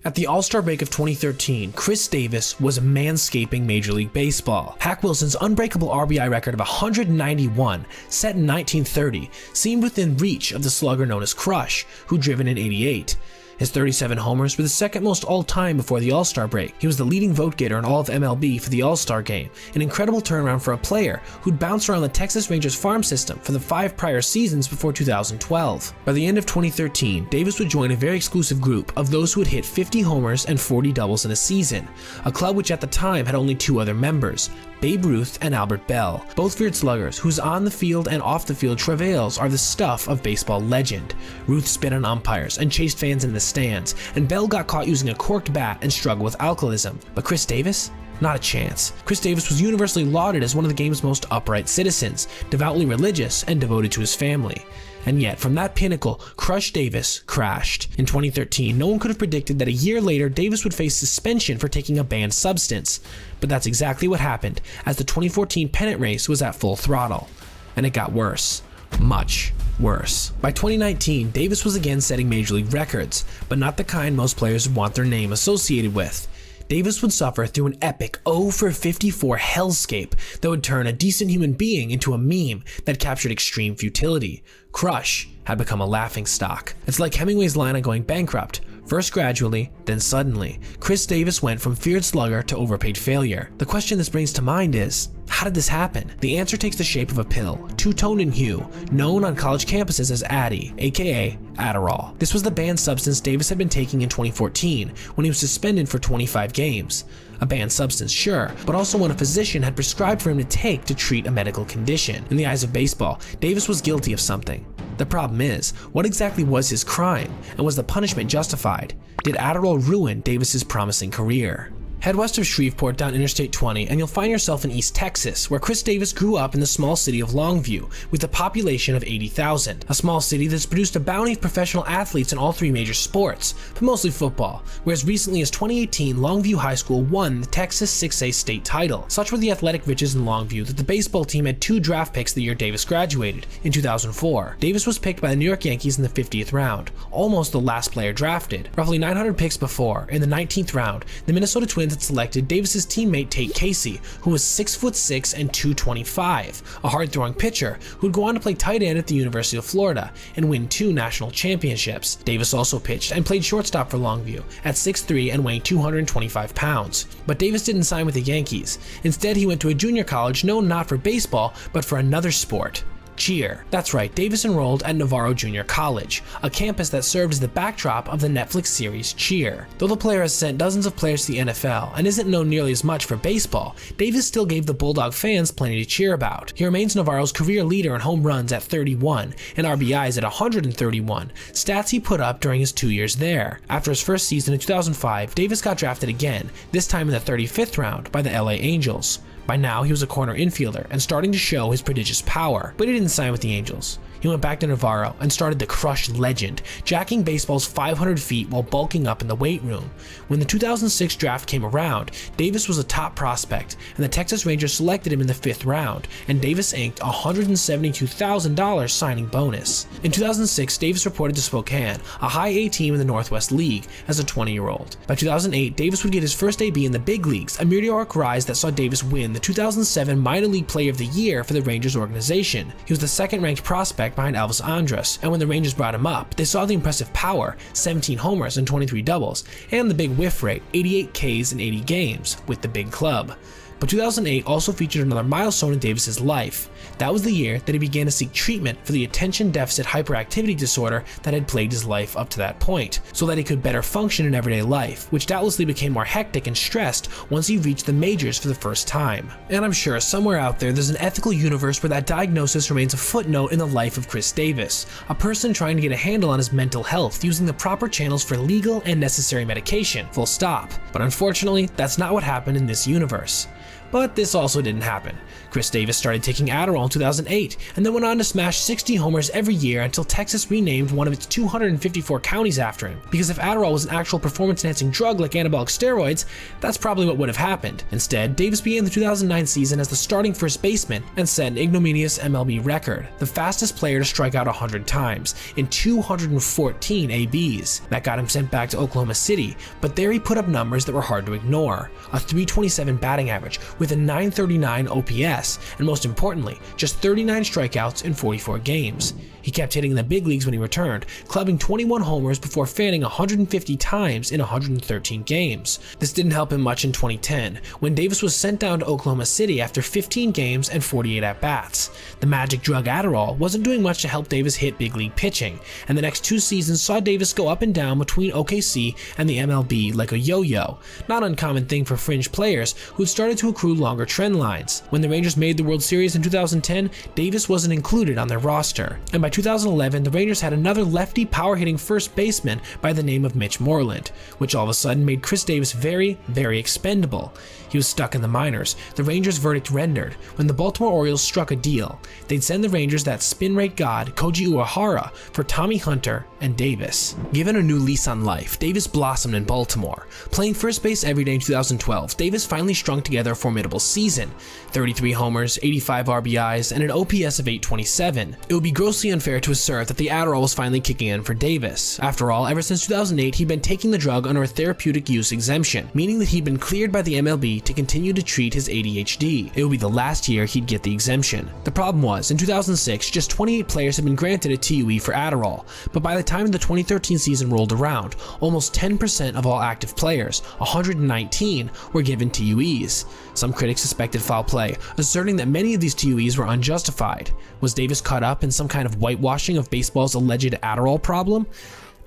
At the All-Star break of 2013, Chris Davis was manscaping Major League Baseball. Hack Wilson's unbreakable RBI record of 191, set in 1930, seemed within reach of the slugger known as Crush, who'd driven in '88. His 37 homers were the second most all-time before the All-Star break. He was the leading vote-getter in all of MLB for the All-Star game, an incredible turnaround for a player who'd bounced around the Texas Rangers farm system for the 5 prior seasons before 2012. By the end of 2013, Davis would join a very exclusive group of those who had hit 50 homers and 40 doubles in a season, a club which at the time had only 2 other members, Babe Ruth and Albert Bell, both feared sluggers whose on-the-field and off-the-field travails are the stuff of baseball legend. Ruth spit on umpires and chased fans into the stands, and Bell got caught using a corked bat and struggled with alcoholism. But Chris Davis? Not a chance. Chris Davis was universally lauded as one of the game's most upright citizens, devoutly religious and devoted to his family. And yet, from that pinnacle, Crush Davis crashed. In 2013, no one could have predicted that a year later, Davis would face suspension for taking a banned substance. But that's exactly what happened, as the 2014 pennant race was at full throttle. And it got worse. Much worse. By 2019, Davis was again setting major league records, but not the kind most players would want their name associated with. Davis would suffer through an epic 0 for 54 hellscape that would turn a decent human being into a meme that captured extreme futility. Crush had become a laughingstock. It's like Hemingway's line on going bankrupt. First gradually, then suddenly, Chris Davis went from feared slugger to overpaid failure. The question this brings to mind is, how did this happen? The answer takes the shape of a pill, two-toned in hue, known on college campuses as Addy, aka Adderall. This was the banned substance Davis had been taking in 2014 when he was suspended for 25 games. A banned substance, sure, but also one a physician had prescribed for him to take to treat a medical condition. In the eyes of baseball, Davis was guilty of something. The problem is, what exactly was his crime, and was the punishment justified? Did Adderall ruin Davis's promising career? Head west of Shreveport down Interstate 20 and you'll find yourself in East Texas, where Chris Davis grew up in the small city of Longview with a population of 80,000. A small city that's produced a bounty of professional athletes in all 3 major sports, but mostly football, where as recently as 2018, Longview High School won the Texas 6A state title. Such were the athletic riches in Longview that the baseball team had 2 draft picks the year Davis graduated, in 2004. Davis was picked by the New York Yankees in the 50th round, almost the last player drafted. Roughly 900 picks before, in the 19th round, the Minnesota Twins had selected Davis's teammate Tate Casey, who was 6'6" and 225, a hard-throwing pitcher who'd go on to play tight end at the University of Florida and win 2 national championships. Davis also pitched and played shortstop for Longview at 6'3" and weighing 225 pounds. But Davis didn't sign with the Yankees. Instead, he went to a junior college known not for baseball, but for another sport: cheer. That's right, Davis enrolled at Navarro Junior College, a campus that served as the backdrop of the Netflix series Cheer. Though the player has sent dozens of players to the NFL and isn't known nearly as much for baseball, Davis still gave the Bulldog fans plenty to cheer about. He remains Navarro's career leader in home runs at 31 and RBIs at 131, stats he put up during his 2 years there. After his first season in 2005, Davis got drafted again, this time in the 35th round by the LA Angels. By now, he was a corner infielder and starting to show his prodigious power, but he didn't sign with the Angels. He went back to Navarro and started the Crush legend, jacking baseball's 500 feet while bulking up in the weight room. When the 2006 draft came around, Davis was a top prospect, and the Texas Rangers selected him in the 5th round, and Davis inked a $172,000 signing bonus. In 2006, Davis reported to Spokane, a high A team in the Northwest League, as a 20-year-old. By 2008, Davis would get his first AB in the big leagues, a meteoric rise that saw Davis win the 2007 Minor League Player of the Year for the Rangers organization. He was the 2nd-ranked prospect behind Elvis Andrus, and when the Rangers brought him up, they saw the impressive power, 17 homers and 23 doubles, and the big whiff rate, 88 Ks in 80 games, with the big club. But 2008 also featured another milestone in Davis's life. That was the year that he began to seek treatment for the attention deficit hyperactivity disorder that had plagued his life up to that point, so that he could better function in everyday life, which doubtlessly became more hectic and stressed once he reached the majors for the first time. And I'm sure somewhere out there's an ethical universe where that diagnosis remains a footnote in the life of Chris Davis, a person trying to get a handle on his mental health using the proper channels for legal and necessary medication, full stop. But unfortunately, that's not what happened in this universe. But this also didn't happen. Chris Davis started taking Adderall in 2008 and then went on to smash 60 homers every year until Texas renamed one of its 254 counties after him. Because if Adderall was an actual performance-enhancing drug like anabolic steroids, that's probably what would have happened. Instead, Davis began the 2009 season as the starting first baseman and set an ignominious MLB record, the fastest player to strike out 100 times in 214 ABs. That got him sent back to Oklahoma City, but there he put up numbers that were hard to ignore. A .327 batting average with a .939 OPS, and most importantly, just 39 strikeouts in 44 games. He kept hitting the big leagues when he returned, clubbing 21 homers before fanning 150 times in 113 games. This didn't help him much in 2010, when Davis was sent down to Oklahoma City after 15 games and 48 at-bats. The magic drug Adderall wasn't doing much to help Davis hit big league pitching, and the next 2 seasons saw Davis go up and down between OKC and the MLB like a yo-yo, not an uncommon thing for fringe players who'd started to accrue longer trend lines. When the Rangers made the World Series in 2010, Davis wasn't included on their roster, and by 2011, the Rangers had another lefty power-hitting first baseman by the name of Mitch Moreland, which all of a sudden made Chris Davis very, very expendable. He was stuck in the minors. The Rangers' verdict rendered when the Baltimore Orioles struck a deal. They'd send the Rangers that spin rate god Koji Uehara for Tommy Hunter and Davis. Given a new lease on life, Davis blossomed in Baltimore. Playing first base every day in 2012, Davis finally strung together a formidable season. 33 homers, 85 RBIs, and an OPS of 827. It would be grossly unfair to assert that the Adderall was finally kicking in for Davis. After all, ever since 2008, he'd been taking the drug under a therapeutic use exemption, meaning that he'd been cleared by the MLB to continue to treat his ADHD. It would be the last year he'd get the exemption. The problem was, in 2006, just 28 players had been granted a TUE for Adderall, but by the time the 2013 season rolled around, almost 10% of all active players, 119, were given TUEs. Some critics suspected foul play, asserting that many of these TUEs were unjustified. Was Davis caught up in some kind of whitewashing of baseball's alleged Adderall problem?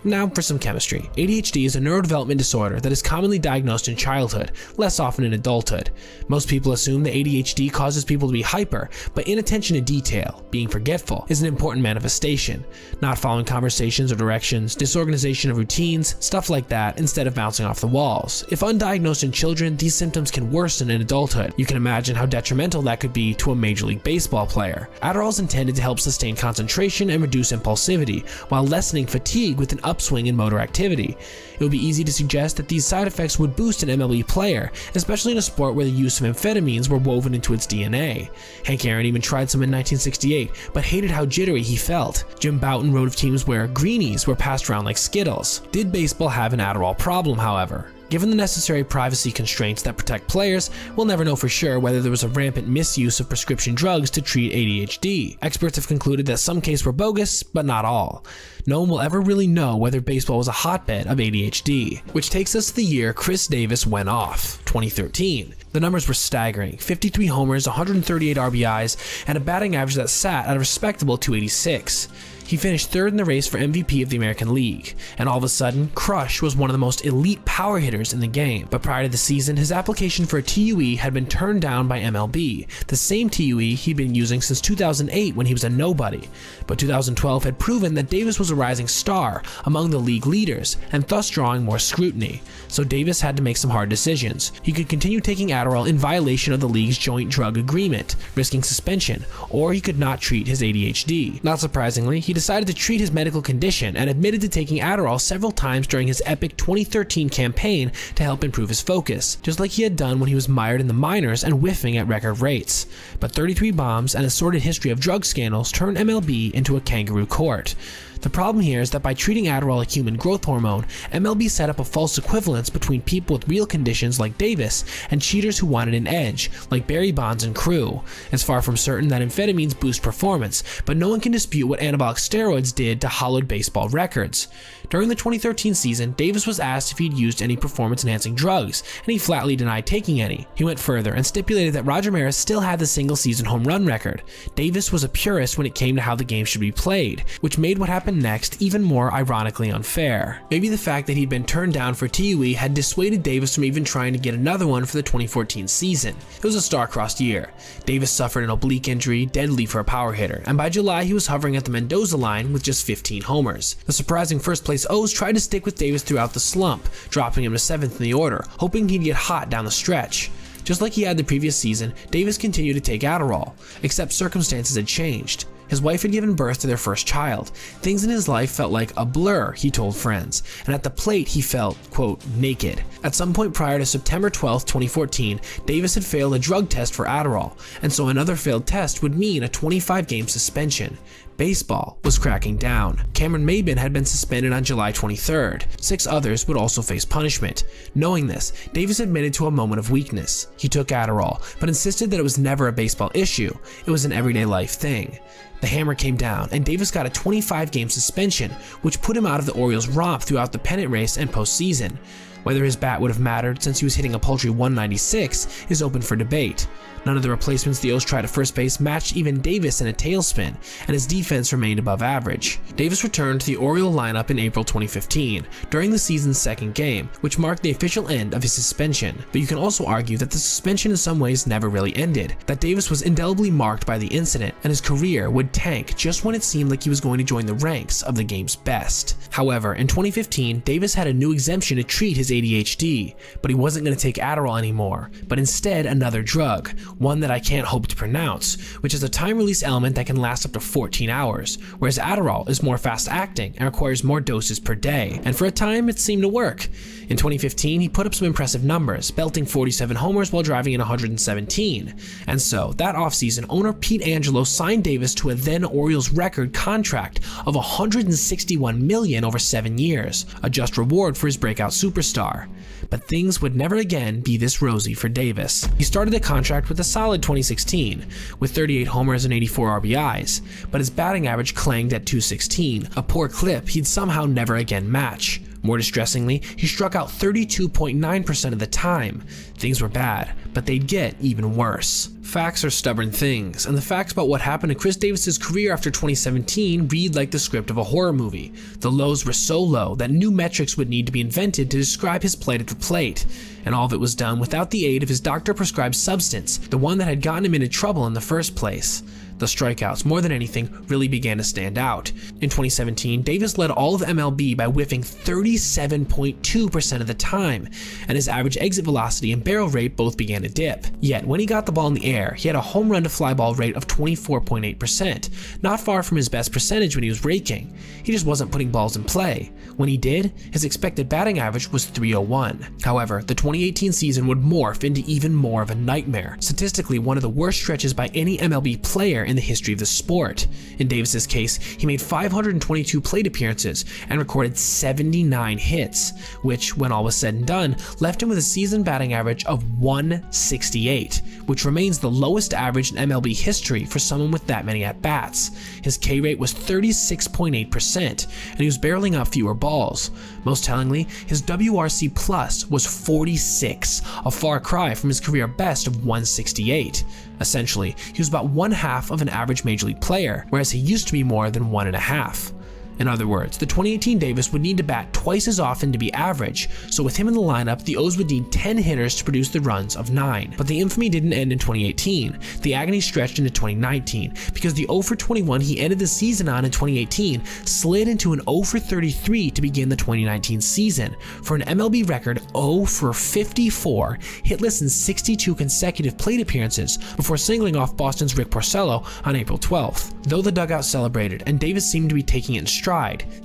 Now for some chemistry. ADHD is a neurodevelopment disorder that is commonly diagnosed in childhood, less often in adulthood. Most people assume that ADHD causes people to be hyper, but inattention to detail, being forgetful, is an important manifestation. Not following conversations or directions, disorganization of routines, stuff like that, instead of bouncing off the walls. If undiagnosed in children, these symptoms can worsen in adulthood. You can imagine how detrimental that could be to a Major League Baseball player. Adderall is intended to help sustain concentration and reduce impulsivity, while lessening fatigue with an upswing in motor activity. It would be easy to suggest that these side effects would boost an MLB player, especially in a sport where the use of amphetamines were woven into its DNA. Hank Aaron even tried some in 1968, but hated how jittery he felt. Jim Bouton wrote of teams where greenies were passed around like Skittles. Did baseball have an Adderall problem, however? Given the necessary privacy constraints that protect players, we'll never know for sure whether there was a rampant misuse of prescription drugs to treat ADHD. Experts have concluded that some cases were bogus, but not all. No one will ever really know whether baseball was a hotbed of ADHD. Which takes us to the year Chris Davis went off, 2013. The numbers were staggering: 53 homers, 138 RBIs, and a batting average that sat at a respectable .286. He finished third in the race for MVP of the American League, and all of a sudden, Crush was one of the most elite power hitters in the game. But prior to the season, his application for a TUE had been turned down by MLB, the same TUE he'd been using since 2008 when he was a nobody. But 2012 had proven that Davis was a rising star among the league leaders, and thus drawing more scrutiny. So Davis had to make some hard decisions. He could continue taking Adderall in violation of the league's joint drug agreement, risking suspension, or he could not treat his ADHD. Not surprisingly, he decided to treat his medical condition and admitted to taking Adderall several times during his epic 2013 campaign to help improve his focus, just like he had done when he was mired in the minors and whiffing at record rates. But 33 bombs and a sordid history of drug scandals turned MLB into a kangaroo court. The problem here is that by treating Adderall like human growth hormone, MLB set up a false equivalence between people with real conditions like Davis and cheaters who wanted an edge, like Barry Bonds and crew. It's far from certain that amphetamines boost performance, but no one can dispute what anabolic steroids did to hollowed baseball records. During the 2013 season, Davis was asked if he'd used any performance-enhancing drugs, and he flatly denied taking any. He went further and stipulated that Roger Maris still had the single-season home run record. Davis was a purist when it came to how the game should be played, which made what happened next even more ironically unfair. Maybe the fact that he'd been turned down for TUE had dissuaded Davis from even trying to get another one for the 2014 season. It was a star-crossed year. Davis suffered an oblique injury, deadly for a power hitter, and by July he was hovering at the Mendoza line with just 15 homers. The surprising first-place O's tried to stick with Davis throughout the slump, dropping him to 7th in the order, hoping he'd get hot down the stretch. Just like he had the previous season, Davis continued to take Adderall, except circumstances had changed. His wife had given birth to their first child. Things in his life felt like a blur, he told friends, and at the plate he felt, quote, naked. At some point prior to September 12, 2014, Davis had failed a drug test for Adderall, and so another failed test would mean a 25-game suspension. Baseball was cracking down. Cameron Maybin had been suspended on July 23rd. 6 others would also face punishment. Knowing this, Davis admitted to a moment of weakness. He took Adderall, but insisted that it was never a baseball issue. It was an everyday life thing. The hammer came down, and Davis got a 25-game suspension, which put him out of the Orioles' romp throughout the pennant race and postseason. Whether his bat would have mattered since he was hitting a paltry 196 is open for debate. None of the replacements the O's tried at first base matched even Davis in a tailspin, and his defense remained above average. Davis returned to the Oriole lineup in April 2015, during the season's second game, which marked the official end of his suspension. But you can also argue that the suspension in some ways never really ended, that Davis was indelibly marked by the incident, and his career would tank just when it seemed like he was going to join the ranks of the game's best. However, in 2015, Davis had a new exemption to treat his ADHD, but he wasn't going to take Adderall anymore, but instead another drug, one that I can't hope to pronounce, which is a time-release element that can last up to 14 hours, whereas Adderall is more fast-acting and requires more doses per day, and for a time it seemed to work. In 2015, he put up some impressive numbers, belting 47 homers while driving in 117, and so that offseason, owner Pete Angelo signed Davis to a then Orioles record contract of $161 million over 7 years, a just reward for his breakout superstar. But things would never again be this rosy for Davis. He started the contract with a solid 2016, with 38 homers and 84 RBIs, but his batting average clanged at .216, a poor clip he'd somehow never again match. More distressingly, he struck out 32.9% of the time. Things were bad, but they'd get even worse. Facts are stubborn things, and the facts about what happened to Chris Davis's career after 2017 read like the script of a horror movie. The lows were so low that new metrics would need to be invented to describe his plight at the plate, and all of it was done without the aid of his doctor-prescribed substance, the one that had gotten him into trouble in the first place. The strikeouts, more than anything, really began to stand out. In 2017, Davis led all of MLB by whiffing 37.2% of the time, and his average exit velocity and barrel rate both began to dip. Yet, when he got the ball in the air, he had a home run to fly ball rate of 24.8%, not far from his best percentage when he was raking. He just wasn't putting balls in play. When he did, his expected batting average was .301. However, the 2018 season would morph into even more of a nightmare, statistically one of the worst stretches by any MLB player in the history of the sport. In Davis's case, he made 522 plate appearances and recorded 79 hits, which, when all was said and done, left him with a season batting average of .168, which remains the lowest average in MLB history for someone with that many at-bats. His K rate was 36.8%, and he was barreling up fewer balls. Most tellingly, his WRC plus was 46, a far cry from his career best of 168. Essentially, he was about 1/2 of an average major league player, whereas he used to be more than 1.5. In other words, the 2018 Davis would need to bat twice as often to be average, so with him in the lineup, the O's would need 10 hitters to produce the runs of 9. But the infamy didn't end in 2018. The agony stretched into 2019, because the 0 for 21 he ended the season on in 2018 slid into an 0 for 33 to begin the 2019 season, for an MLB record 0 for 54, hitless in 62 consecutive plate appearances, before singling off Boston's Rick Porcello on April 12th. Though the dugout celebrated, and Davis seemed to be taking it in stride,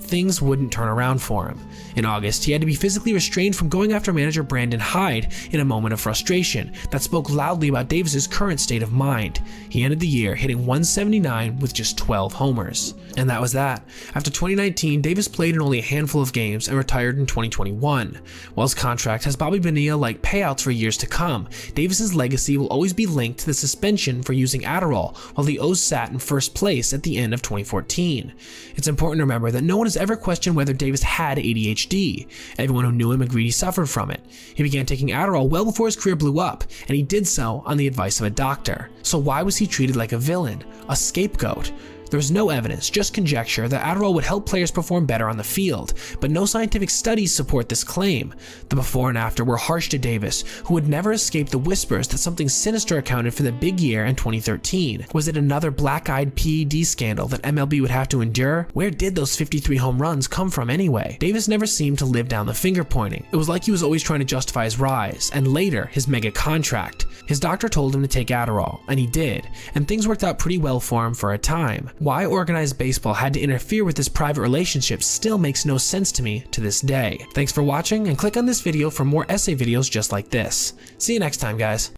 things wouldn't turn around for him. In August, he had to be physically restrained from going after manager Brandon Hyde in a moment of frustration that spoke loudly about Davis's current state of mind. He ended the year hitting .179 with just 12 homers. And that was that. After 2019, Davis played in only a handful of games and retired in 2021. While his contract has Bobby Bonilla-like payouts for years to come, Davis's legacy will always be linked to the suspension for using Adderall while the O's sat in first place at the end of 2014. It's important to remember that no one has ever questioned whether Davis had ADHD. Everyone who knew him agreed he suffered from it. He began taking Adderall well before his career blew up, and he did so on the advice of a doctor. So why was he treated like a villain, a scapegoat? There was no evidence, just conjecture, that Adderall would help players perform better on the field, but no scientific studies support this claim. The before and after were harsh to Davis, who would never escape the whispers that something sinister accounted for the big year in 2013. Was it another black-eyed PED scandal that MLB would have to endure? Where did those 53 home runs come from anyway? Davis never seemed to live down the finger pointing. It was like he was always trying to justify his rise, and later, his mega contract. His doctor told him to take Adderall, and he did, and things worked out pretty well for him for a time. Why organized baseball had to interfere with this private relationship still makes no sense to me to this day. Thanks for watching, and click on this video for more essay videos just like this. See you next time, guys.